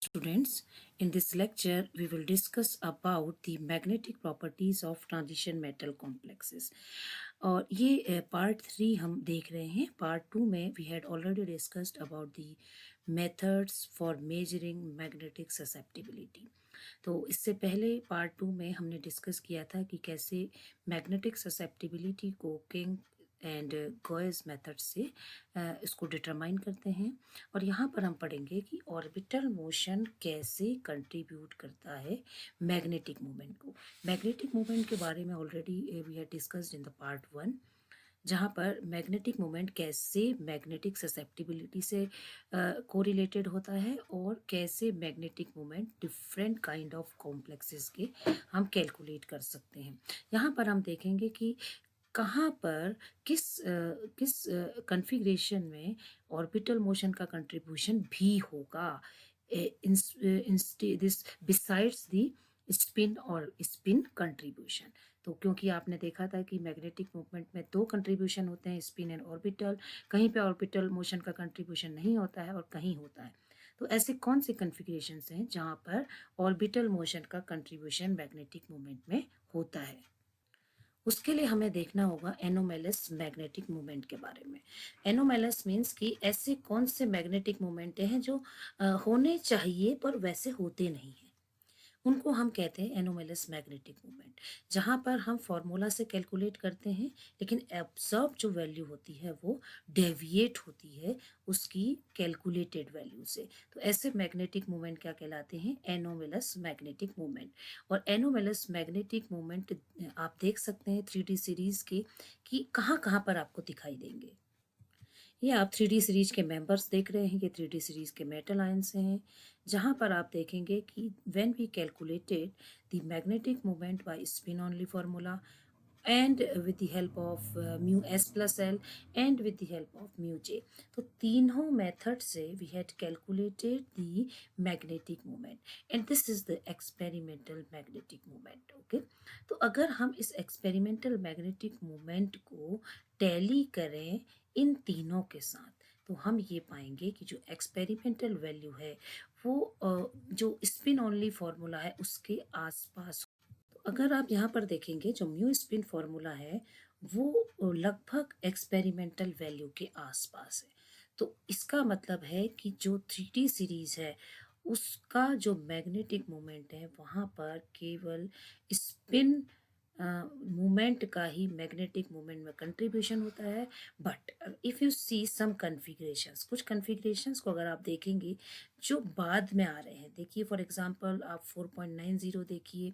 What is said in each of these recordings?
Students, in this lecture we will discuss about the magnetic properties of transition metal complexes. और ये part 3 हम देख रहे हैं. पार्ट 2 में we had already discussed about the methods for measuring magnetic susceptibility. तो इससे पहले पार्ट 2 में हमने डिस्कस किया था कि कैसे मैग्नेटिक ससेप्टिबिलिटी को किंग एंड गॉयस मेथड से इसको डिटरमाइन करते हैं. और यहाँ पर हम पढ़ेंगे कि ऑर्बिटल मोशन कैसे कंट्रीब्यूट करता है मैग्नेटिक मूवमेंट को. मैग्नेटिक मूवमेंट के बारे में already we have discussed in the part 1, जहाँ पर मैग्नेटिक मोमेंट कैसे मैग्नेटिक ससेप्टिबिलिटी से कोरिलेटेड होता है और कैसे magnetic moment different kind of complexes के हम कैलकुलेट कर सकते हैं. यहाँ पर हम देखेंगे कि कहाँ पर किस कन्फिग्रेशन में ऑर्बिटल मोशन का कंट्रीब्यूशन भी होगा दिस बिसाइड्स द स्पिन और स्पिन कंट्रीब्यूशन. तो क्योंकि आपने देखा था कि मैग्नेटिक मूवमेंट में 2 कंट्रीब्यूशन होते हैं, स्पिन एंड ऑर्बिटल. कहीं पे ऑर्बिटल मोशन का कंट्रीब्यूशन नहीं होता है और कहीं होता है. तो ऐसे कौन से कन्फिग्रेशंस हैं जहाँ पर ऑर्बिटल मोशन का कंट्रीब्यूशन मैग्नेटिक मूवमेंट में होता है? उसके लिए हमें देखना होगा एनोमेलस मैग्नेटिक मूवमेंट के बारे में. एनोमेलस मीन्स कि ऐसे कौन से मैग्नेटिक मूवमेंट हैं जो होने चाहिए पर वैसे होते नहीं हैं, उनको हम कहते हैं एनोमेलस मैग्नेटिक मूवमेंट. जहाँ पर हम फॉर्मूला से कैलकुलेट करते हैं लेकिन एब्जॉर्ब जो वैल्यू होती है वो डेविएट होती है उसकी कैलकुलेटेड वैल्यू से. तो ऐसे मैग्नेटिक मूवमेंट क्या कहलाते हैं? Anomalous magnetic movement. और एनोमेलस मैग्नेटिक मूवमेंट आप देख सकते हैं 3D सीरीज के कि कहाँ कहाँ पर आपको दिखाई देंगे. ये आप 3D सीरीज के मेंबर्स देख रहे हैं. ये 3D सीरीज के मेटल आयंस हैं, जहाँ पर आप देखेंगे कि when we calculated the magnetic movement by spin only formula and with the help of mu s plus l and with the help of mu j. तो तीनों मेथड से we had calculated the magnetic moment and this is the experimental magnetic moment. Okay, तो अगर हम इस experimental magnetic moment को tally करें इन तीनों के साथ तो हम ये पाएंगे कि जो एक्सपेरिमेंटल वैल्यू है वो जो स्पिन ओनली फॉर्मूला है उसके आसपास. अगर आप यहाँ पर देखेंगे जो म्यू स्पिन फॉर्मूला है वो लगभग एक्सपेरिमेंटल वैल्यू के आसपास है. तो इसका मतलब है कि जो 3D सीरीज है उसका जो मैग्नेटिक मोमेंट है वहाँ पर केवल स्पिन मूवमेंट का ही मैग्नेटिक मूवमेंट में कंट्रीब्यूशन होता है. बट इफ़ यू सी सम कन्फिग्रेशंस, कुछ कन्फिग्रेशंस को अगर आप देखेंगे जो बाद में आ रहे हैं, देखिए फॉर एग्जांपल आप 4.90 देखिए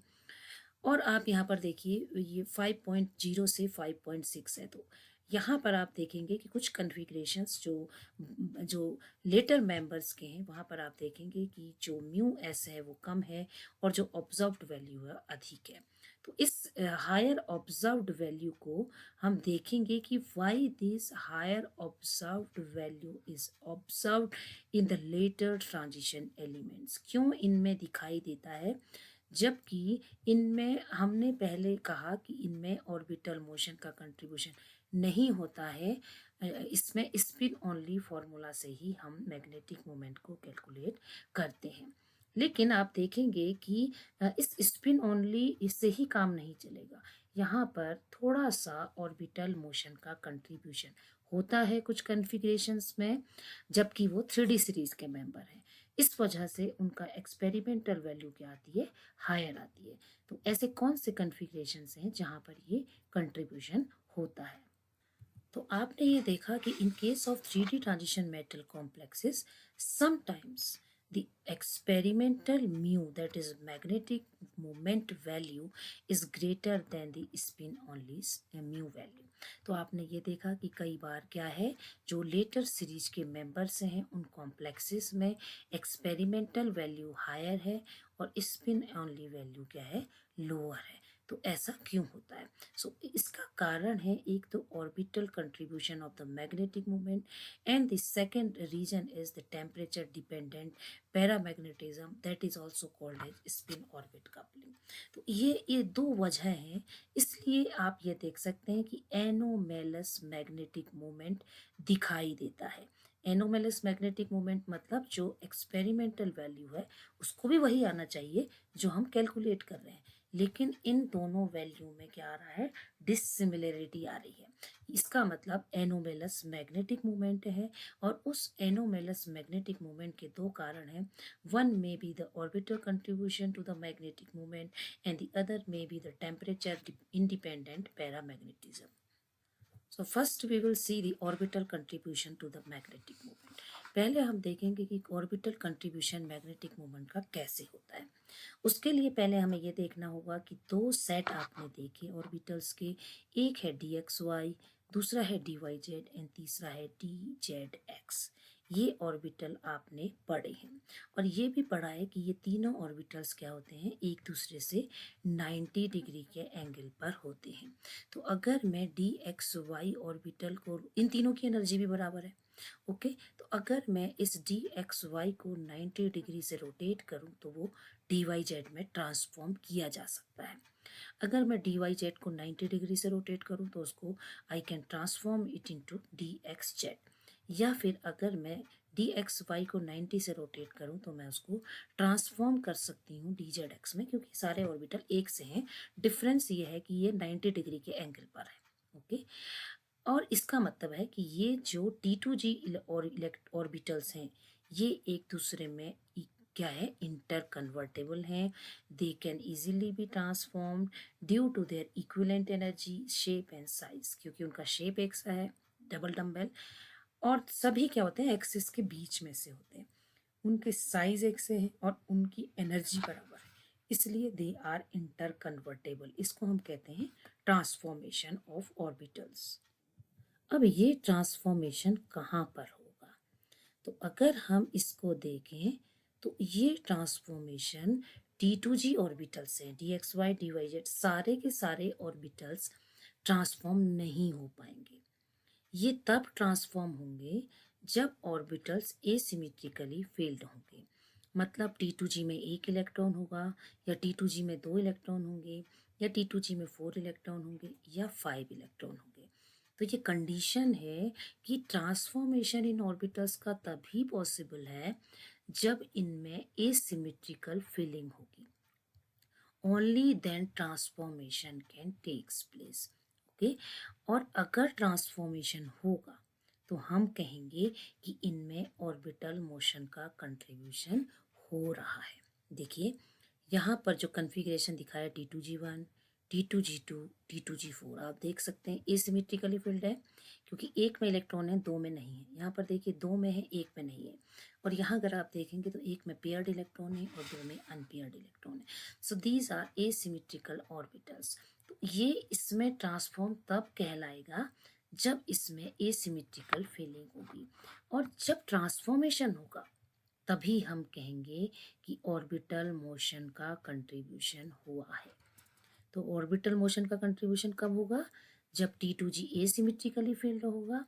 और आप यहाँ पर देखिए ये 5.0 से 5.6 है. तो यहाँ पर आप देखेंगे कि कुछ कन्फिग्रेशंस जो लेटर मेंबर्स के हैं वहाँ पर आप देखेंगे कि जो म्यू एस है वो कम है और जो ऑब्जर्व्ड वैल्यू है अधिक है. तो इस हायर ऑब्जर्व्ड वैल्यू को हम देखेंगे कि why this higher observed value is observed in the later transition elements. क्यों इनमें दिखाई देता है जबकि इनमें हमने पहले कहा कि इनमें ऑर्बिटल मोशन का कंट्रीब्यूशन नहीं होता है. इसमें स्पिन ओनली फॉर्मूला से ही हम मैग्नेटिक मोमेंट को कैलकुलेट करते हैं. लेकिन आप देखेंगे कि इस स्पिन ओनली इससे ही काम नहीं चलेगा. यहाँ पर थोड़ा सा ऑर्बिटल मोशन का कंट्रीब्यूशन होता है कुछ कन्फिग्रेशंस में, जबकि वो 3D सीरीज के मेंबर हैं. इस वजह से उनका एक्सपेरिमेंटल वैल्यू क्या आती है? हायर आती है. तो ऐसे कौन से कन्फिग्रेशंस हैं जहाँ पर ये कंट्रीब्यूशन होता है? तो आपने ये देखा कि in case of 3D transition metal complexes sometimes the experimental mu, that is magnetic moment value, is greater than the spin only mu value. तो आपने ये देखा कि कई बार क्या है जो लेटर सीरीज के मेंबर्स हैं उन कॉम्प्लेक्सेस में एक्सपेरिमेंटल वैल्यू हायर है और स्पिन ओनली वैल्यू क्या है? लोअर है. तो ऐसा क्यों होता है? इसका कारण है एक तो orbital contribution of the magnetic movement and the second reason is the temperature dependent paramagnetism, that is also called as spin orbit coupling. तो ये दो वजह हैं. इसलिए आप ये देख सकते हैं कि एनोमेलस मैग्नेटिक मूवमेंट दिखाई देता है. एनोमेलस मैग्नेटिक मोमेंट मतलब जो एक्सपेरिमेंटल वैल्यू है उसको भी वही आना चाहिए जो हम कैलकुलेट कर रहे हैं, लेकिन इन दोनों वैल्यू में क्या आ रहा है, डिसिमिलरिटी आ रही है। इसका मतलब एनोमेलस मैग्नेटिक मोमेंट है, और उस एनोमेलस मैग्नेटिक मोमेंट के दो कारण हैं। One may be the orbital contribution to the magnetic moment and the other may be the temperature independent paramagnetism. So first we will see the orbital contribution to the magnetic moment. पहले हम देखेंगे कि orbital contribution magnetic moment का कैसे होता है। उसके लिए पहले हमें ये देखना होगा कि दो सेट आपने देखे ऑर्बिटल्स के, एक है डी एक्स वाई, दूसरा है डी वाई जेड एंड तीसरा है डी जेड एक्स। ये ऑर्बिटल आपने पढ़े हैं, और ये भी पढ़ा है कि ये तीनों ऑर्बिटल्स क्या होते हैं, एक दूसरे से 90 डिग्री के एंगल पर होते हैं। तो अगर मैं डी एक्स वाई ऑर्बिटल को, इन तीनों की एनर्जी भी बराबर है, ओके, तो अगर मैं इस डी एक्स वाई को 90 डिग्री से रोटेट करूं तो वो डी वाई जेड में ट्रांसफॉर्म किया जा सकता है। अगर मैं डी वाई जेड को 90 डिग्री से रोटेट करूं तो उसको I can transform it into D x Z, या फिर अगर मैं डी एक्स वाई को 90 से रोटेट करूं तो मैं उसको ट्रांसफॉर्म कर सकती हूँ डी जेड एक्स में, क्योंकि सारे ऑर्बिटल एक से हैं। डिफरेंस ये है कि ये 90 डिग्री के एंगल पर है, ओके। और इसका मतलब है कि ये जो T2G और ऑर्बिटल्स हैं, ये एक दूसरे में क्या है, इंटर कन्वर्टेबल हैं। They can easily be transformed due to their equivalent energy, shape and size, क्योंकि उनका शेप एक सा है, डबल डम्बल, और सभी क्या होते हैं, एक्सिस के बीच में से होते हैं, उनके साइज एक से है और उनकी एनर्जी बराबर है, इसलिए दे आर इंटर कन्वर्टेबल। इसको हम कहते हैं ट्रांसफॉर्मेशन ऑफ ऑर्बिटल्स। अब ये ट्रांसफॉर्मेशन कहाँ पर होगा, तो अगर हम इसको देखें तो ये ट्रांसफॉर्मेशन T2G ऑर्बिटल्स हैं, D X Y D Y Z, सारे के सारे ऑर्बिटल्स ट्रांसफॉर्म नहीं हो पाएंगे। ये तब ट्रांसफॉर्म होंगे जब ऑर्बिटल्स एसिमेट्रिकली फील्ड होंगे, मतलब T2G में एक इलेक्ट्रॉन होगा, या T2G में दो इलेक्ट्रॉन होंगे, या T2G में 4 इलेक्ट्रॉन होंगे, या 5 इलेक्ट्रॉन होंगे। तो ये कंडीशन है कि ट्रांसफॉर्मेशन इन ऑर्बिटल्स का तभी पॉसिबल है जब इनमें एसिमेट्रिकल फिलिंग होगी। Only then transformation can takes place, okay. और अगर ट्रांसफॉर्मेशन होगा तो हम कहेंगे कि इनमें ऑर्बिटल मोशन का कंट्रीब्यूशन हो रहा है। देखिए यहाँ पर जो कन्फिग्रेशन दिखाया T2G1, T2G2, T2G4, आप देख सकते हैं एसिमेट्रिकली फिल्ड है, क्योंकि एक में इलेक्ट्रॉन है, दो में नहीं है। यहाँ पर देखिए दो में है, एक में नहीं है। और यहाँ अगर आप देखेंगे तो एक में पेयर्ड इलेक्ट्रॉन है और दो में अनपेयर्ड इलेक्ट्रॉन है। So these are asymmetrical orbitals. तो ये इसमें ट्रांसफॉर्म तब कहलाएगा जब इसमें एसिमेट्रिकल फीलिंग होगी, और जब ट्रांसफॉर्मेशन होगा तभी हम कहेंगे कि ऑर्बिटल मोशन का कंट्रीब्यूशन हुआ है। तो ऑर्बिटल मोशन का कंट्रीब्यूशन कब होगा, जब T2G एसिमेट्रिकली फील्ड होगा,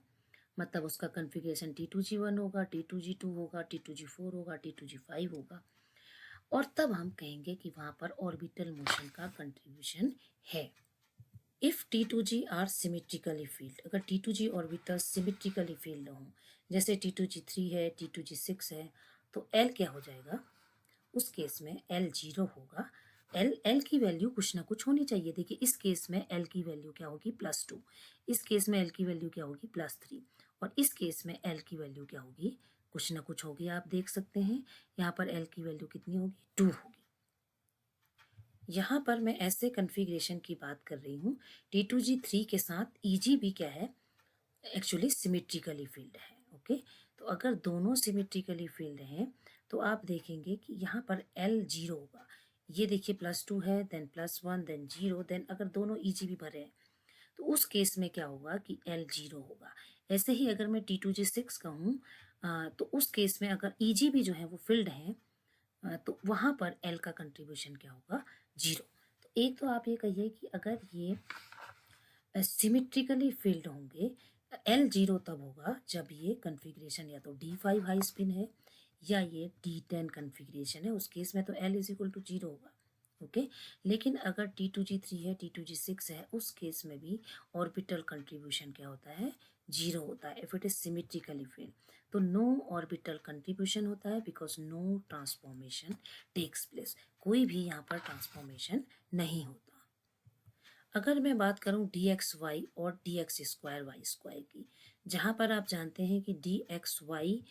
मतलब उसका कन्फिग्रेशन T2G1 होगा, T2G2 होगा, T2G4 होगा, T2G5 होगा, और तब हम कहेंगे कि वहाँ पर ऑर्बिटल मोशन का कंट्रीब्यूशन है। If T2G are symmetrically filled, अगर T2G ऑर्बिटल सिमेट्रिकली फील्ड हों, जैसे T2G3 है, T2G6 है, तो L क्या हो जाएगा, उस केस में L 0 होगा। L की वैल्यू कुछ ना कुछ होनी चाहिए। देखिए इस केस में L की वैल्यू क्या होगी, +2, इस केस में L की वैल्यू क्या होगी, +3, और इस केस में L की वैल्यू क्या होगी, कुछ ना कुछ होगी। आप देख सकते हैं यहाँ पर L की वैल्यू कितनी होगी, 2 होगी। यहाँ पर मैं ऐसे कन्फिग्रेशन की बात कर रही हूँ, T2G3 के साथ EG भी क्या है, एक्चुअली सिमेट्रिकली फील्ड है, ओके। तो अगर दोनों सिमेट्रिकली फील्ड हैं तो आप देखेंगे कि यहाँ पर L 0 होगा। ये देखिए +2 है, देन +1, देन 0, देन अगर दोनों EG भी भरे हैं तो उस केस में क्या होगा कि L 0 होगा। ऐसे ही अगर मैं T2G6 का हूँ तो उस केस में अगर EG भी जो है वो फील्ड है तो वहाँ पर L का कंट्रीब्यूशन क्या होगा, 0। तो एक तो आप ये कहिए कि अगर ये सिमेट्रिकली फील्ड होंगे, L 0 तब होगा जब ये कन्फिग्रेशन या तो D5 हाई स्पिन है या ये D10 कन्फिग्रेशन है, उस केस में तो L इज इक्वल टू 0 होगा, ओके। लेकिन अगर T2G3 है, T2G6 है, उस केस में भी ऑर्बिटल कंट्रीब्यूशन क्या होता है, जीरो होता है if it is symmetrically filled. तो नो ऑर्बिटल कंट्रीब्यूशन होता है because no transformation takes place, कोई भी यहाँ पर ट्रांसफॉर्मेशन नहीं होता। अगर मैं बात करूं डी एक्स वाई और D X square Y square की, जहाँ पर आप जानते हैं कि डी एक्स वाई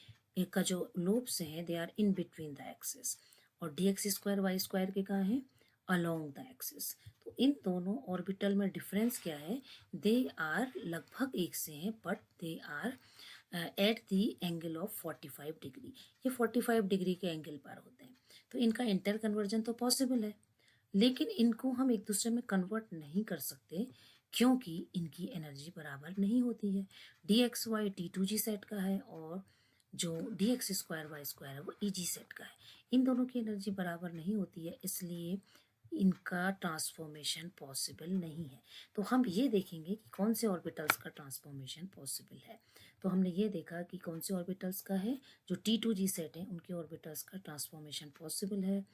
का जो लोब्स हैं they are in between the axis, और D X square Y square के कहाँ हैं, अलोंग द एक्सिस। तो इन दोनों ऑर्बिटल में डिफरेंस क्या है, दे आर लगभग एक से हैं but they are at the angle of 45 degree, ये 45 डिग्री के एंगल पर होते हैं। तो इनका इंटर कन्वर्जन तो पॉसिबल है, लेकिन इनको हम एक दूसरे में कन्वर्ट नहीं कर सकते क्योंकि इनकी एनर्जी बराबर नहीं होती है। D X Y T two G set का है और जो D X square Y square है वो ई जी सेट का है। इन दोनों की एनर्जी बराबर नहीं होती है, इसलिए इनका ट्रांसफॉर्मेशन पॉसिबल नहीं है। तो हम ये देखेंगे कि कौन से ऑर्बिटल्स का ट्रांसफॉर्मेशन पॉसिबल है। तो हमने ये देखा कि कौन से ऑर्बिटल्स का है, जो टी टू जी सेट है उनके ऑर्बिटल्स का ट्रांसफॉर्मेशन पॉसिबल है।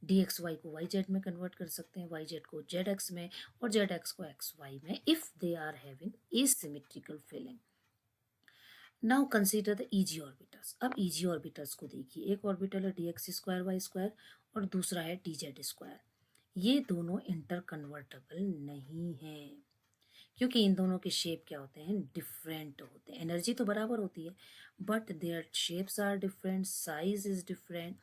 डी एक्स वाई को वाई जेड में कन्वर्ट कर सकते हैं, वाई जेड को जेड एक्स में, और जेड एक्स को एक्स वाई में, if they are having asymmetrical filling. Now consider the E G orbitals. अब ईजी ऑर्बिटल्स को देखिए, एक ऑर्बिटल है D X square Y square और दूसरा है डी जेड स्क्वायर। ये दोनों इंटर कन्वर्टेबल नहीं है क्योंकि इन दोनों के शेप क्या होते हैं, डिफरेंट होते हैं। एनर्जी तो बराबर होती है but their shapes are different, size is different,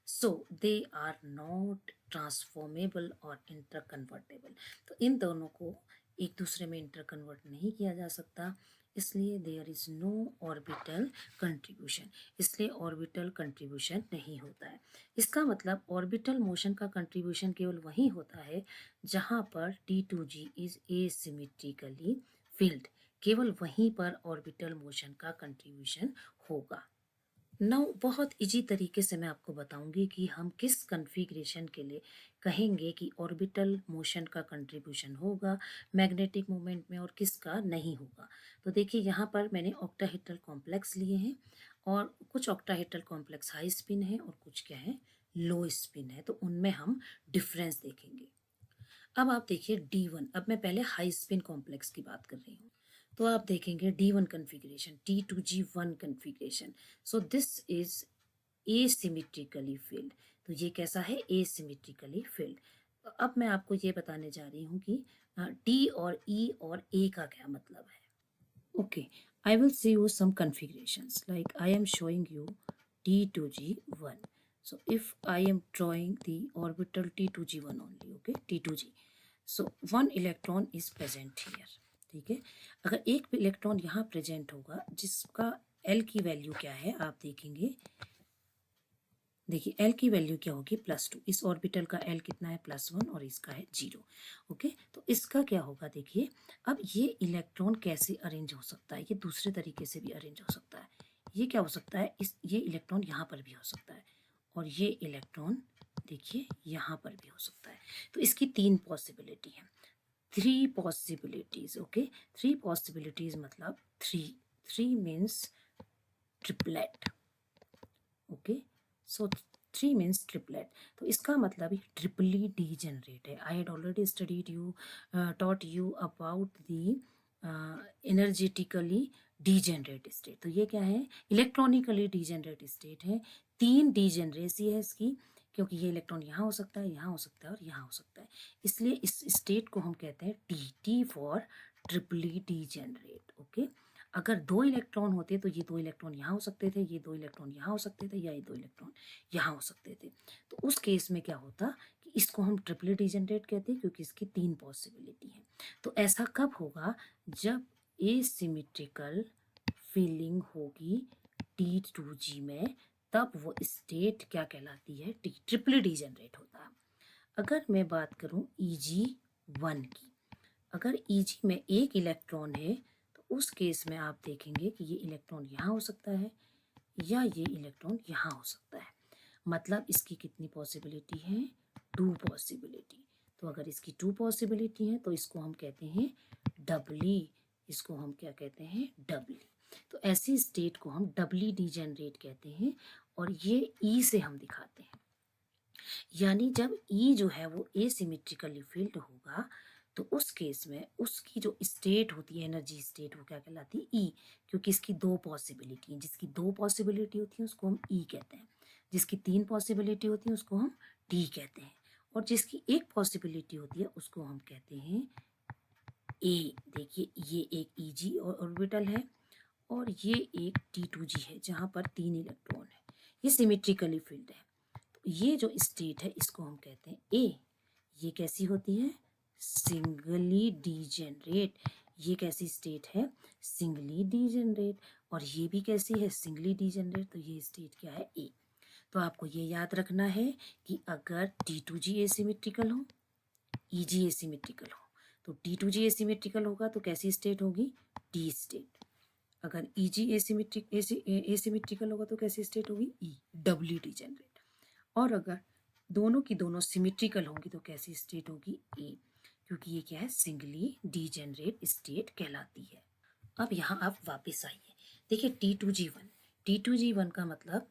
so they are not transformable और इंटर कन्वर्टेबल। तो इन दोनों को एक दूसरे में इंटर कन्वर्ट नहीं किया जा सकता, इसलिए there is no orbital contribution, इसलिए ऑर्बिटल कंट्रीब्यूशन नहीं होता है। इसका मतलब ऑर्बिटल मोशन का कंट्रीब्यूशन केवल वही होता है जहाँ पर T2G इज एसिमेट्रिकली फील्ड, केवल वहीं पर ऑर्बिटल मोशन का कंट्रीब्यूशन होगा। नाउ बहुत इजी तरीके से मैं आपको बताऊंगी कि हम किस कन्फिग्रेशन के लिए कहेंगे कि ऑर्बिटल मोशन का कंट्रीब्यूशन होगा मैग्नेटिक मोमेंट में और किसका नहीं होगा। तो देखिए यहाँ पर मैंने ऑक्टाहेड्रल कॉम्प्लेक्स लिए हैं और कुछ ऑक्टाहेड्रल कॉम्प्लेक्स हाई स्पिन है और कुछ क्या है, लो स्पिन है, तो उनमें हम डिफरेंस देखेंगे। अब आप देखिए D1, अब मैं पहले हाई स्पिन कॉम्प्लेक्स की बात कर रही हूँ। तो आप देखेंगे D1 configuration, T2G1 configuration, so this is asymmetrically filled. तो ये कैसा है, एसिमेट्रिकली फील्ड। अब मैं आपको ये बताने जा रही हूँ कि टी और ई और ए का क्या मतलब है। Okay, I will see you some configurations like I am showing you T2G1. So if I am drawing the orbital T2G1 only, okay, T2G. So one electron is present here. ठीक है, अगर एक इलेक्ट्रॉन यहाँ present होगा जिसका L की value क्या है आप देखेंगे, देखिए L की वैल्यू क्या होगी, +2। इस ऑर्बिटल का L कितना है, +1, और इसका है 0। ओके, तो इसका क्या होगा, देखिए अब ये इलेक्ट्रॉन कैसे अरेंज हो सकता है, ये दूसरे तरीके से भी अरेंज हो सकता है। ये क्या हो सकता है, ये इलेक्ट्रॉन यहाँ पर भी हो सकता है और ये इलेक्ट्रॉन देखिए यहाँ पर भी हो सकता है। तो इसकी 3 पॉसिबिलिटी है, 3 पॉसिबिलिटीज। ओके, 3 पॉसिबिलिटीज मतलब 3 मीन्स ट्रिपलेट। ओके, सो 3 मीन्स ट्रिपलेट, तो इसका मतलब ही ट्रिपली डीजेनरेट है। I had already studied you, taught you about the energetically degenerate state. तो ये क्या है, इलेक्ट्रॉनिकली डीजेनरेट स्टेट है। 3 डीजेनरेसी है इसकी, क्योंकि ये इलेक्ट्रॉन यहाँ हो सकता है, यहाँ हो सकता है और यहाँ हो सकता है, इसलिए इस स्टेट को हम कहते हैं टी फॉर ट्रिपली डीजेनरेट। ओके, अगर 2 इलेक्ट्रॉन होते तो ये 2 इलेक्ट्रॉन यहाँ हो सकते थे, ये 2 इलेक्ट्रॉन यहाँ हो सकते थे, या ये 2 इलेक्ट्रॉन यहाँ हो सकते थे। तो उस केस में क्या होता कि इसको हम ट्रिपली डीजेनरेट कहते हैं क्योंकि इसकी 3 पॉसिबिलिटी है। तो ऐसा कब होगा, जब एसिमेट्रिकल फीलिंग होगी T2G में, तब वो स्टेट क्या कहलाती है, ट्रिपली डीजेनरेट होता है। अगर मैं बात करूं EG1 की, अगर EG में एक इलेक्ट्रॉन है तो उस केस में आप देखेंगे कि ये इलेक्ट्रॉन यहाँ हो सकता है या ये इलेक्ट्रॉन यहाँ हो सकता है। मतलब इसकी कितनी पॉसिबिलिटी है, 2 पॉसिबिलिटी। तो अगर इसकी 2 पॉसिबिलिटी है तो इसको हम कहते हैं डबली, इसको हम क्या कहते हैं, डबली। तो ऐसी स्टेट को हम डबली डीजेनरेट कहते हैं और ये ई से हम दिखाते हैं। यानी जब ई जो है वो एसिमेट्रिकली फील्ड होगा तो उस केस में उसकी जो स्टेट होती है, एनर्जी स्टेट, वो क्या कहलाती है? ई, क्योंकि इसकी 2 पॉसिबिलिटी हैं। जिसकी 2 पॉसिबिलिटी होती है उसको हम ई कहते हैं, जिसकी 3 पॉसिबिलिटी होती है उसको हम डी कहते हैं, और जिसकी 1 पॉसिबिलिटी होती है उसको हम कहते हैं ए। देखिए ये एक ईजी ऑर्बिटल है और ये एक T2G है जहाँ पर 3 इलेक्ट्रॉन है। ये सिमेट्रिकली फील्ड है। तो ये जो स्टेट है इसको हम कहते हैं ए। ये कैसी होती है? Singly degenerate. ये कैसी स्टेट है? Singly degenerate. और ये भी कैसी है? Singly degenerate. तो ये स्टेट क्या है? ए। तो आपको ये याद रखना है कि अगर T2G एसिमेट्रिकल हो, EG एसिमेट्रिकल हो, तो T2G एसिमेट्रिकल होगा तो कैसी स्टेट होगी? D state. अगर EG एसिमेट्रिकल होगा तो कैसी स्टेट होगी? ई, डबली डीजेनरेट। और अगर दोनों की दोनों सिमेट्रिकल होंगी तो कैसी स्टेट होगी? ए, क्योंकि ये क्या है? सिंगली डीजेनरेट स्टेट कहलाती है। अब यहाँ आप वापस आइए, देखिए T2G1 का मतलब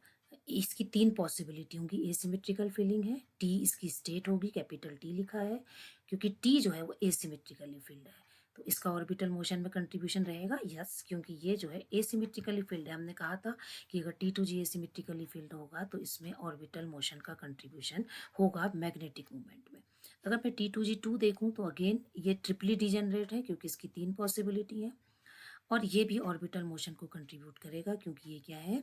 इसकी 3 पॉसिबिलिटी होंगी। एसिमेट्रिकल फीलिंग है, टी इसकी स्टेट होगी, कैपिटल टी लिखा है क्योंकि टी जो है वो एसिमेट्रिकली फील्ड है। तो इसका ऑर्बिटल मोशन में कंट्रीब्यूशन रहेगा, यस, क्योंकि ये जो है एसिमेट्रिकली फील्ड है। हमने कहा था कि अगर T2G एसिमेट्रिकली फील्ड होगा तो इसमें ऑर्बिटल मोशन का कंट्रीब्यूशन होगा मैग्नेटिक मूवमेंट में। अगर मैं T2G2 देखूँ तो अगेन ये ट्रिपली डिजेनरेट है क्योंकि इसकी 3 पॉसिबिलिटी है, और ये भी ऑर्बिटल मोशन को कंट्रीब्यूट करेगा क्योंकि ये क्या है?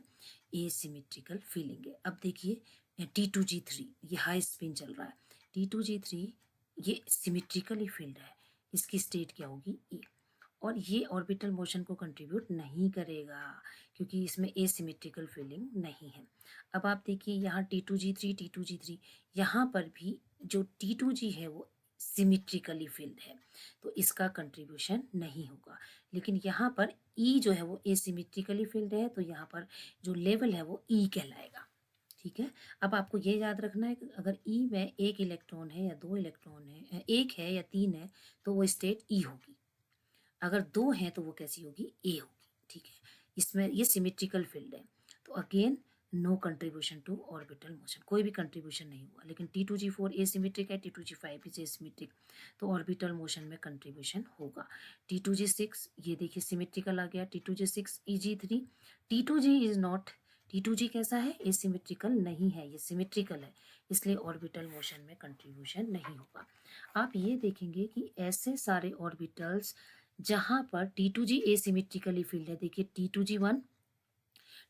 एसिमेट्रिकल फीलिंग है। अब देखिए T2G3, ये हाई स्पिन चल रहा है। T2G3 ये सिमेट्रिकली फील्ड है, इसकी स्टेट क्या होगी? ए। और ये ऑर्बिटल मोशन को कंट्रीब्यूट नहीं करेगा क्योंकि इसमें एसिमेट्रिकल फीलिंग नहीं है। अब आप देखिए यहाँ T2G3 यहाँ पर भी जो T2G है वो सिमेट्रिकली फील्ड है, तो इसका कंट्रीब्यूशन नहीं होगा। लेकिन यहाँ पर ई जो है वो एसिमेट्रिकली फील्ड है, तो यहाँ पर जो लेवल है वो ई कहलाएगा। ठीक है। अब आपको ये याद रखना है कि अगर ई में 1 इलेक्ट्रॉन है या 2 इलेक्ट्रॉन है, 1 है या 3 है, तो वो स्टेट ई होगी। अगर 2 हैं तो वो कैसी होगी? ए होगी। ठीक है। इसमें ये सिमेट्रिकल फील्ड है, तो again no contribution to orbital motion, कोई भी कंट्रीब्यूशन नहीं हुआ। लेकिन T2G4 एसिमेट्रिक है, T2G5 भी एसिमेट्रिक, तो ऑर्बिटल मोशन में कंट्रीब्यूशन होगा। T2G6 ये देखिए सिमेट्रिकल आ गया, T2G6 EG3, T2G is not, T2G कैसा है? एसिमेट्रिकल नहीं है, ये सिमेट्रिकल है, इसलिए ऑर्बिटल मोशन में कंट्रीब्यूशन नहीं होगा। आप ये देखेंगे कि ऐसे सारे ऑर्बिटल्स जहाँ पर T2G एसिमेट्रिकली फील्ड है, देखिए T2G1,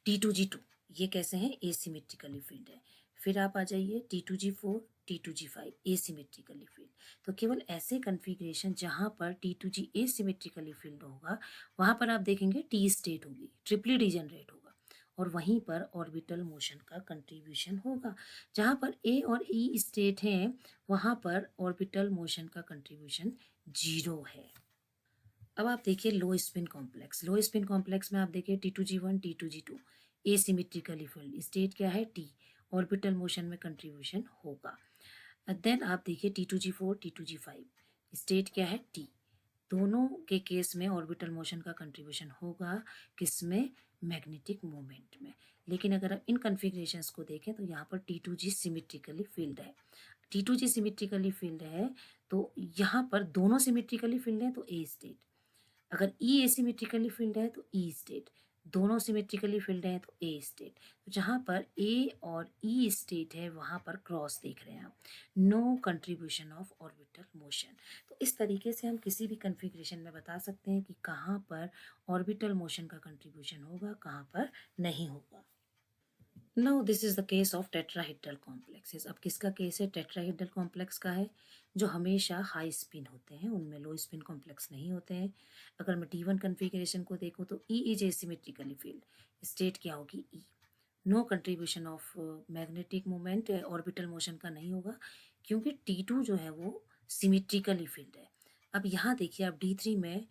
T2G2 ये कैसे हैं? एसिमेट्रिकली फील्ड है। फिर आप आ जाइए T2G4, T2G5 एसिमेट्रिकली फील्ड। तो केवल ऐसे कन्फिग्रेशन जहाँ पर T2G एसिमेट्रिकली फील्ड होगा वहाँ पर आप देखेंगे टी स्टेट होगी, ट्रिपली डिजेनरेट होगा, और वहीं पर ऑर्बिटल मोशन का कंट्रीब्यूशन होगा। जहाँ पर ए और ई स्टेट हैं वहाँ पर ऑर्बिटल मोशन का कंट्रीब्यूशन 0 है। अब आप देखिए लो स्पिन कॉम्प्लेक्स। लो स्पिन कॉम्प्लेक्स में आप देखिए T2G1, T2G2 एसिमेट्रिकली फील्ड, स्टेट क्या है? टी, ऑर्बिटल मोशन में कंट्रीब्यूशन होगा। देन आप देखिए T2G4, T2G5 स्टेट क्या है? टी। दोनों के केस में ऑर्बिटल मोशन का कंट्रीब्यूशन होगा, किसमें? मैग्नेटिक मूवमेंट में। लेकिन अगर आप इन कन्फिग्रेशंस को देखें तो यहाँ पर T2G सिमेट्रिकली फील्ड है, T2G सिमेट्रिकली फील्ड है, तो यहाँ पर दोनों सिमेट्रिकली फील्ड है तो ए स्टेट। अगर ई एसिमेट्रिकली फील्ड है तो ई स्टेट, दोनों सिमेट्रिकली फील्ड है तो ए स्टेट। तो जहाँ पर ए और ई स्टेट है वहाँ पर क्रॉस देख रहे हैं आप, no contribution of orbital motion. तो इस तरीके से हम किसी भी कन्फिग्रेशन में बता सकते हैं कि कहाँ पर ऑर्बिटल मोशन का कंट्रीब्यूशन होगा, कहाँ पर नहीं होगा। Now this is the case of tetrahedral complexes. अब किसका केस है? टेट्राहेड्रल कॉम्प्लेक्स का है, जो हमेशा हाई स्पिन होते हैं, उनमें लो स्पिन कॉम्प्लेक्स नहीं होते हैं। अगर मैं T1 कन्फिग्रेशन को देखूँ तो E is asymmetrically filled, state क्या होगी? E. No contribution of magnetic movement, orbital motion का नहीं होगा क्योंकि T2 जो है वो सिमेट्रिकली फील्ड है। अब यहाँ देखिए आप D3 में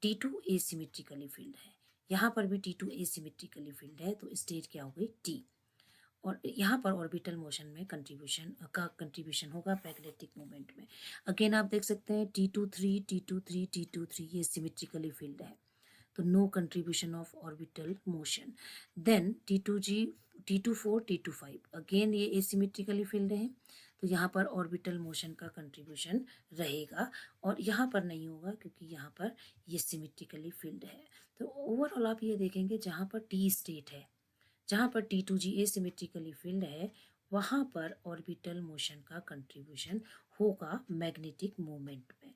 T2 एसिमेट्रिकली फील्ड है, यहाँ पर भी T2 एसिमेट्रिकली फील्ड है, तो स्टेट क्या हो गई? टी। और यहाँ पर ऑर्बिटल मोशन में कंट्रीब्यूशन होगा मैग्नेटिक मूवमेंट में। अगेन आप देख सकते हैं T23 ये सिमेट्रिकली फील्ड है, तो no contribution of orbital motion. Then T2G, T24, T25 again ये एसिमेट्रिकली फील्ड है, तो यहाँ पर ऑर्बिटल मोशन का कंट्रीब्यूशन रहेगा और यहाँ पर नहीं होगा क्योंकि यहाँ पर ये सिमेट्रिकली फील्ड है। तो ओवरऑल आप ये देखेंगे जहाँ पर टी स्टेट है, जहाँ पर T2G एसिमेट्रिकली फील्ड है, वहाँ पर ऑर्बिटल मोशन का कंट्रीब्यूशन होगा मैग्नेटिक मोमेंट में।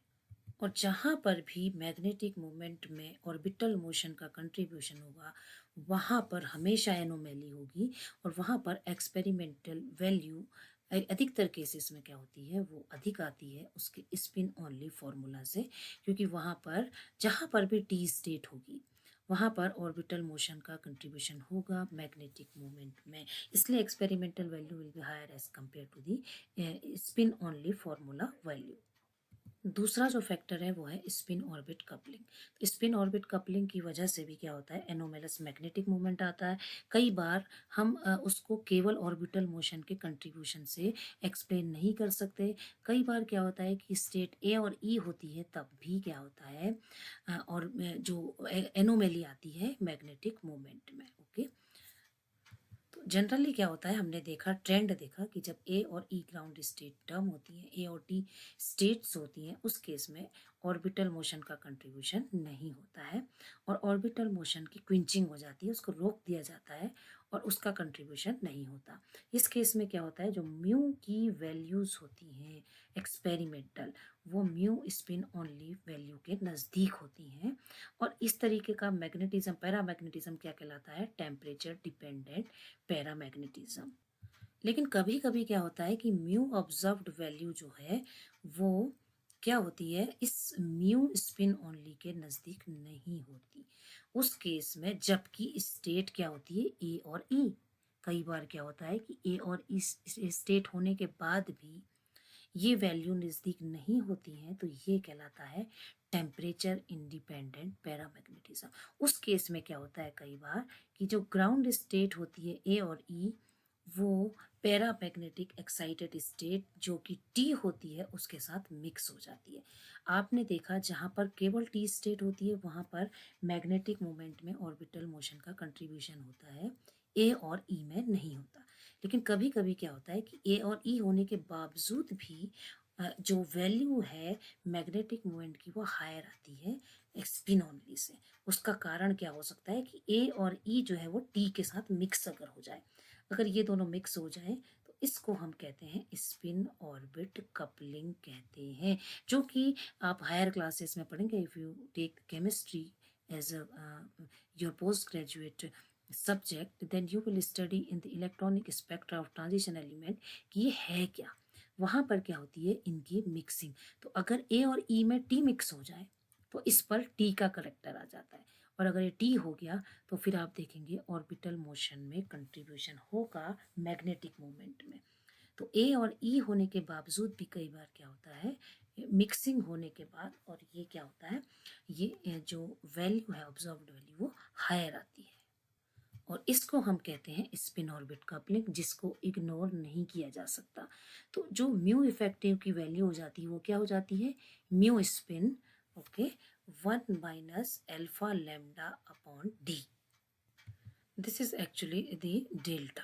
और जहाँ पर भी मैग्नेटिक मोमेंट में ऑर्बिटल मोशन का कंट्रीब्यूशन होगा, वहाँ पर हमेशा एनोमैली होगी और वहाँ पर एक्सपेरिमेंटल वैल्यू अधिकतर केसेस में क्या होती है, वो अधिक आती है उसके स्पिन ओनली फॉर्मूला से, क्योंकि वहाँ पर जहाँ पर भी टी स्टेट होगी वहाँ पर ऑर्बिटल मोशन का कंट्रीब्यूशन होगा मैग्नेटिक मोमेंट में, इसलिए experimental value will be higher as compared to the spin only formula value. दूसरा जो फैक्टर है वो है spin orbit coupling. Spin orbit coupling की वजह से भी क्या होता है, एनोमेलस मैग्नेटिक मूवमेंट आता है। कई बार हम उसको केवल ऑर्बिटल मोशन के कंट्रीब्यूशन से एक्सप्लेन नहीं कर सकते। कई बार क्या होता है कि स्टेट ए और ई होती है तब भी क्या होता है और जो एनोमेली आती है मैग्नेटिक मूवमेंट में। ओके, तो जनरली क्या होता है, हमने देखा ट्रेंड देखा कि जब ए और ई ग्राउंड स्टेट टर्म होती है, ए और टी स्टेट्स होती हैं, उस केस में ऑर्बिटल मोशन का कंट्रीब्यूशन नहीं होता है और ऑर्बिटल मोशन की क्विंचिंग हो जाती है, उसको रोक दिया जाता है और उसका कंट्रीब्यूशन नहीं होता। इस केस में क्या होता है, जो म्यू की वैल्यूज़ होती हैं एक्सपेरिमेंटल, वो म्यू स्पिन ओनली वैल्यू के नज़दीक होती हैं और इस तरीके का मैग्नेटिज्म, पैरामैग्नेटिज्म क्या कहलाता है, टेम्परेचर डिपेंडेंट पैरामैग्नेटिज्म। लेकिन कभी कभी क्या होता है कि म्यू ऑब्जर्व्ड वैल्यू जो है वो क्या होती है, इस म्यू स्पिन ओनली के नज़दीक नहीं होती, उस केस में जबकि स्टेट क्या होती है, ए और ई। कई बार क्या होता है कि ए और ई स्टेट होने के बाद भी ये वैल्यू नज़दीक नहीं होती हैं, तो ये कहलाता है टेम्परेचर इंडिपेंडेंट पैरामैग्नेटिज्म। उस केस में क्या होता है कई बार कि जो ग्राउंड स्टेट होती है ए और ई, वो पैरामैग्नेटिक एक्साइटेड स्टेट जो कि टी होती है उसके साथ मिक्स हो जाती है। आपने देखा जहाँ पर केवल टी स्टेट होती है वहाँ पर मैग्नेटिक मोमेंट में ऑर्बिटल मोशन का कंट्रीब्यूशन होता है, ए और ई में नहीं होता। लेकिन कभी कभी क्या होता है कि ए और ई होने के बावजूद भी जो वैल्यू है मैग्नेटिक मोमेंट की वो हायर आती है स्पिन ओनली से। उसका कारण क्या हो सकता है कि ए और ई जो है वो टी के साथ मिक्स अगर हो जाए, अगर ये दोनों मिक्स हो जाए तो इसको हम कहते हैं स्पिन ऑर्बिट कपलिंग कहते हैं, जो कि आप हायर क्लासेस में पढ़ेंगे। If you take chemistry as a your post graduate subject, then you will study in the electronic spectra of transition element कि ये है क्या। वहाँ पर क्या होती है, इनकी मिक्सिंग। तो अगर ए और ई में टी मिक्स हो जाए तो इस पर टी का करेक्टर आ जाता है, और अगर ये टी हो गया तो फिर आप देखेंगे ऑर्बिटल मोशन में कंट्रीब्यूशन होगा मैग्नेटिक मोमेंट में। तो ए और ई होने के बावजूद भी कई बार क्या होता है, मिक्सिंग होने के बाद, और ये क्या होता है, ये जो वैल्यू है ऑब्जर्व्ड वैल्यू वो हायर आती है और इसको हम कहते हैं स्पिन ऑर्बिट कपलिंग, जिसको इग्नोर नहीं किया जा सकता। तो जो म्यू इफेक्टिव की वैल्यू हो जाती है वो क्या हो जाती है, mu spin, okay, 1 minus alpha lambda upon D. This is actually the delta.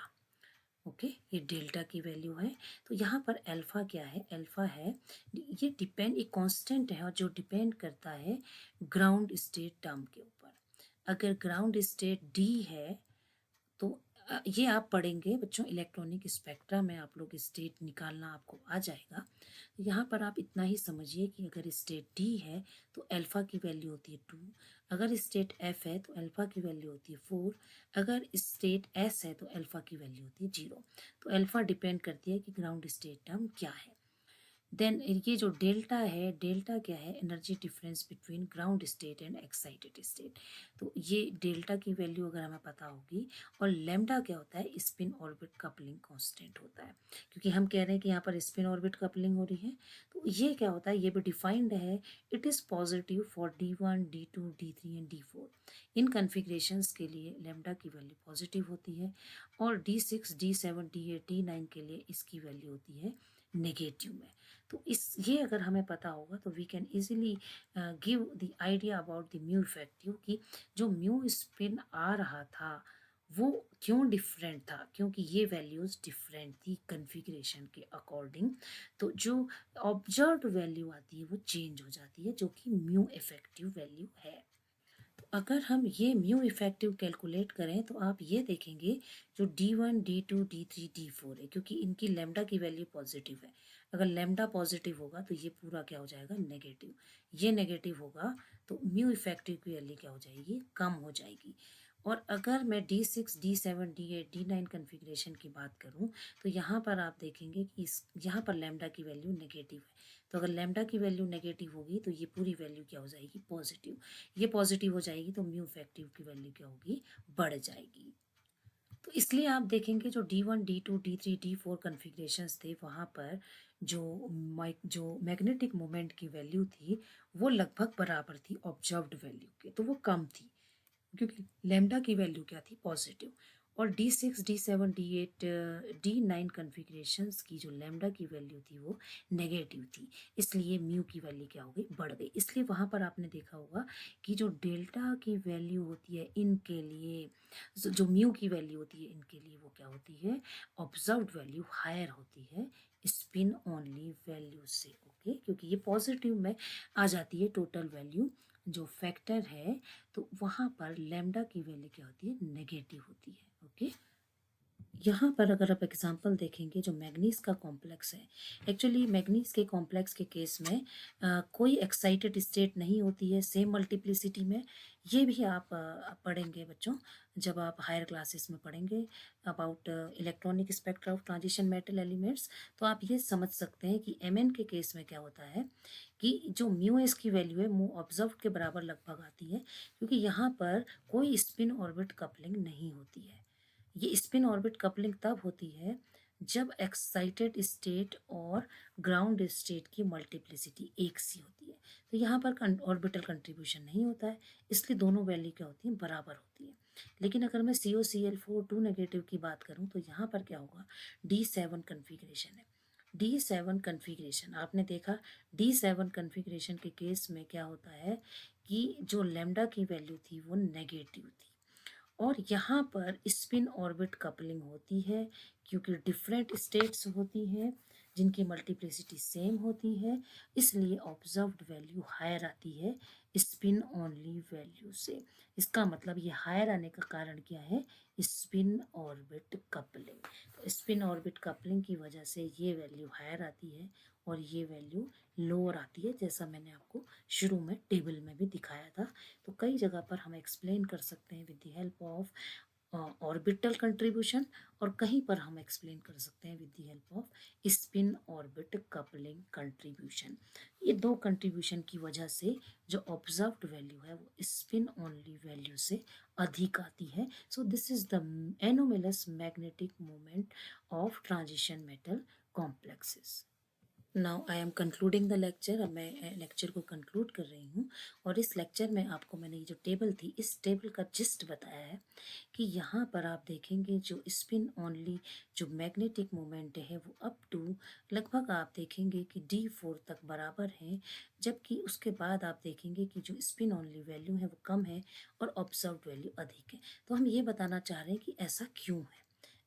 Okay, ये डेल्टा की वैल्यू है। तो यहाँ पर अल्फा क्या है, अल्फा है, ये डिपेंड, एक कांस्टेंट है और जो डिपेंड करता है ग्राउंड स्टेट टर्म के ऊपर। अगर ग्राउंड स्टेट डी है तो ये आप पढ़ेंगे बच्चों इलेक्ट्रॉनिक स्पेक्ट्रा में, आप लोग स्टेट निकालना आपको आ जाएगा। यहाँ पर आप इतना ही समझिए कि अगर स्टेट डी है तो अल्फा की वैल्यू होती है 2, अगर स्टेट एफ है तो अल्फा की वैल्यू होती है 4, अगर स्टेट एस है तो अल्फा की वैल्यू होती है 0। तो अल्फा डिपेंड करती है कि ग्राउंड स्टेट टर्म क्या है। देन ये जो डेल्टा है, डेल्टा क्या है, energy difference between ground state and excited state. तो ये डेल्टा की वैल्यू अगर हमें पता होगी, और लैम्डा क्या होता है, स्पिन ऑर्बिट कपलिंग कांस्टेंट होता है, क्योंकि हम कह रहे हैं कि यहाँ पर स्पिन ऑर्बिट कपलिंग हो रही है। तो ये क्या होता है, ये भी डिफाइंड है, it is positive for D1, D2, D3 and D4। इन कन्फिग्रेशंस के लिए लैम्डा की वैल्यू पॉजिटिव होती है और D6, D7, D8, D9 के लिए इसकी वैल्यू होती है नेगेटिव में। तो इस ये अगर हमें पता होगा तो we can easily give the idea about the mu effective कि जो म्यू स्पिन आ रहा था वो क्यों डिफरेंट था, क्योंकि ये वैल्यूज डिफरेंट थी कन्फिग्रेशन के अकॉर्डिंग। तो जो ऑब्जर्व्ड वैल्यू आती है वो चेंज हो जाती है, जो कि म्यू इफेक्टिव वैल्यू है। तो अगर हम ये म्यू इफेक्टिव कैलकुलेट करें तो आप ये देखेंगे जो D1 D2 D3 D4 है, क्योंकि इनकी लैम्डा की वैल्यू पॉजिटिव है। अगर लैम्डा पॉजिटिव होगा तो ये पूरा क्या हो जाएगा, नेगेटिव। ये नेगेटिव होगा तो म्यू इफेक्टिव की वैल्यू क्या हो जाएगी, कम हो जाएगी। और अगर मैं D6 D7 D8 D9 configuration की बात करूं तो यहाँ पर आप देखेंगे कि यहाँ पर लैम्डा की वैल्यू नेगेटिव है। तो अगर लैम्डा की वैल्यू नेगेटिव होगी तो ये पूरी वैल्यू क्या हो जाएगी, पॉजिटिव। ये पॉजिटिव हो जाएगी तो म्यू इफेक्टिव की वैल्यू क्या होगी, बढ़ जाएगी। तो इसलिए आप देखेंगे जो D1 D2 D3 D4 कन्फिग्रेशंस थे वहाँ पर जो मैग्नेटिक मोमेंट की वैल्यू थी वो लगभग बराबर थी ऑब्जर्व्ड वैल्यू के, तो वो कम थी क्योंकि लैम्डा की वैल्यू क्या थी, पॉजिटिव। और D6 D7 D8 D9 कन्फिग्रेशंस की जो लैम्डा की वैल्यू थी वो नेगेटिव थी, इसलिए म्यू की वैल्यू क्या हो गई, बढ़ गई। इसलिए वहाँ पर आपने देखा होगा कि जो डेल्टा की वैल्यू होती है इनके लिए, जो म्यू की वैल्यू होती है इनके लिए, वो क्या होती है, ऑब्जर्व्ड वैल्यू हायर होती है स्पिन ओनली वैल्यू से। ओके, क्योंकि ये पॉजिटिव में आ जाती है टोटल वैल्यू जो फैक्टर है, तो वहाँ पर लैम्डा की वैल्यू क्या होती है, नेगेटिव होती है। ओके, यहाँ पर अगर आप एग्जांपल देखेंगे जो मैग्नीज का कॉम्प्लेक्स है, एक्चुअली मैग्नीज के कॉम्प्लेक्स के केस में कोई एक्साइटेड स्टेट नहीं होती है सेम मल्टीप्लिसिटी में। ये भी आप पढ़ेंगे बच्चों, जब आप हायर क्लासेस में पढ़ेंगे about electronic spectra of transition metal elements, तो आप ये समझ सकते हैं कि Mn के केस में क्या होता है कि जो म्यू एस की वैल्यू है वो ऑब्जर्व के बराबर लगभग आती है, क्योंकि यहाँ पर कोई स्पिन ऑर्बिट कपलिंग नहीं होती है। ये स्पिन ऑर्बिट कपलिंग तब होती है जब एक्साइटेड स्टेट और ग्राउंड स्टेट की मल्टीप्लिसिटी एक सी होती है। तो यहाँ पर ऑर्बिटल कंट्रीब्यूशन नहीं होता है, इसलिए दोनों वैल्यू क्या होती है, बराबर होती है। लेकिन अगर मैं COCl4 2 नेगेटिव की बात करूँ तो यहाँ पर क्या होगा, D7 कन्फिग्रेशन है। D7 कन्फिग्रेशन आपने देखा, D7 कन्फिग्रेशन के केस में क्या होता है कि जो लैम्डा की वैल्यू थी वो नेगेटिव थी, और यहाँ पर स्पिन ऑर्बिट कपलिंग होती है क्योंकि डिफरेंट स्टेट्स होती हैं जिनकी मल्टीप्लिसिटी सेम होती है, इसलिए ऑब्जर्व्ड वैल्यू हायर आती है स्पिन ओनली वैल्यू से। इसका मतलब ये हायर आने का कारण क्या है, स्पिन ऑर्बिट कपलिंग। तो स्पिन ऑर्बिट कपलिंग की वजह से ये वैल्यू हायर आती है और ये वैल्यू लोअर आती है, जैसा मैंने आपको शुरू में टेबल में भी दिखाया था। तो कई जगह पर हम एक्सप्लेन कर सकते हैं with the help of orbital contribution, और कहीं पर हम एक्सप्लेन कर सकते हैं with the help off spin orbit coupling contribution. ये दो कंट्रीब्यूशन की वजह से जो ऑब्जर्व्ड वैल्यू है वो स्पिन ओनली वैल्यू से अधिक आती है। सो this is the anomalous magnetic moment of transition metal complexes. Now I am concluding the lecture. अब मैं लेक्चर को कंक्लूड कर रही हूँ, और इस लेक्चर में आपको मैंने ये जो टेबल थी इस टेबल का जिस्ट बताया है कि यहाँ पर आप देखेंगे जो स्पिन ओनली जो मैग्नेटिक मोमेंट है वो अप टू लगभग आप देखेंगे कि D4 तक बराबर है, जबकि उसके बाद आप देखेंगे कि जो स्पिन ओनली वैल्यू है वो कम है और ऑब्जर्व्ड वैल्यू अधिक है। तो हम ये बताना चाह रहे हैं कि ऐसा क्यों है,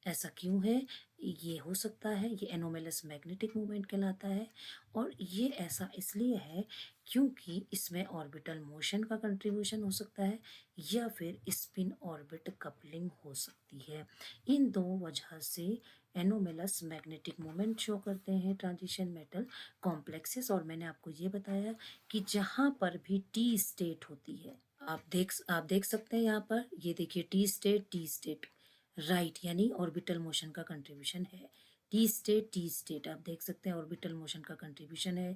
ऐसा क्यों है। ये हो सकता है ये एनोमेलस मैग्नेटिक मोमेंट कहलाता है, और ये ऐसा इसलिए है क्योंकि इसमें ऑर्बिटल मोशन का कंट्रीब्यूशन हो सकता है या फिर स्पिन ऑर्बिट कपलिंग हो सकती है। इन दो वजह से एनोमेलस मैग्नेटिक मोमेंट शो करते हैं ट्रांजिशन मेटल कॉम्प्लेक्सेस। और मैंने आपको ये बताया कि जहाँ पर भी टी स्टेट होती है, आप देख सकते हैं यहाँ पर, ये देखिए टी स्टेट राइट, यानी ऑर्बिटल मोशन का कंट्रीब्यूशन है। टी स्टेट आप देख सकते हैं ऑर्बिटल मोशन का कंट्रीब्यूशन है।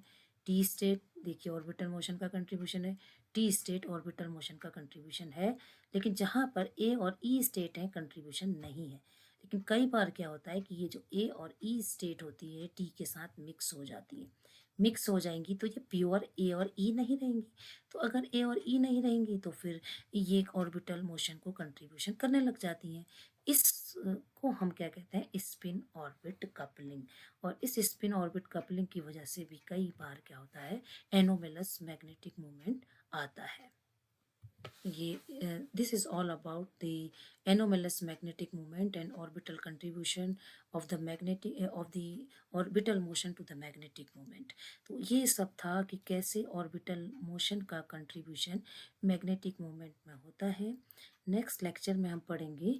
टी स्टेट देखिए ऑर्बिटल मोशन का कंट्रीब्यूशन है, टी स्टेट ऑर्बिटल मोशन का कंट्रीब्यूशन है। लेकिन जहाँ पर ए और ई स्टेट है कंट्रीब्यूशन नहीं है। लेकिन कई बार क्या होता है कि ये जो ए और ई स्टेट होती है टी के साथ मिक्स हो जाती है। मिक्स हो जाएँगी तो ये प्योर ए और ई नहीं रहेंगी। तो अगर ए और ई नहीं रहेंगी तो फिर ये एक ऑर्बिटल मोशन को कंट्रीब्यूशन करने लग जाती हैं। इस को हम क्या कहते हैं, स्पिन ऑर्बिट कपलिंग। और इस स्पिन ऑर्बिट कपलिंग की वजह से भी कई बार क्या होता है, एनोमलस मैग्नेटिक मोमेंट आता है। ये this is all about the anomalous magnetic moment and orbital contribution of the orbital motion to the magnetic moment। तो ये सब था कि कैसे ऑर्बिटल मोशन का कंट्रीब्यूशन मैग्नेटिक मोमेंट में होता है। नेक्स्ट लेक्चर में हम पढ़ेंगे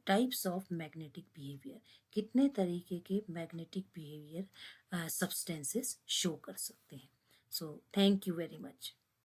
टाइप्स ऑफ मैग्नेटिक बिहेवियर, कितने तरीके के मैग्नेटिक बिहेवियर सब्सटेंसेस शो कर सकते हैं। So thank you very much.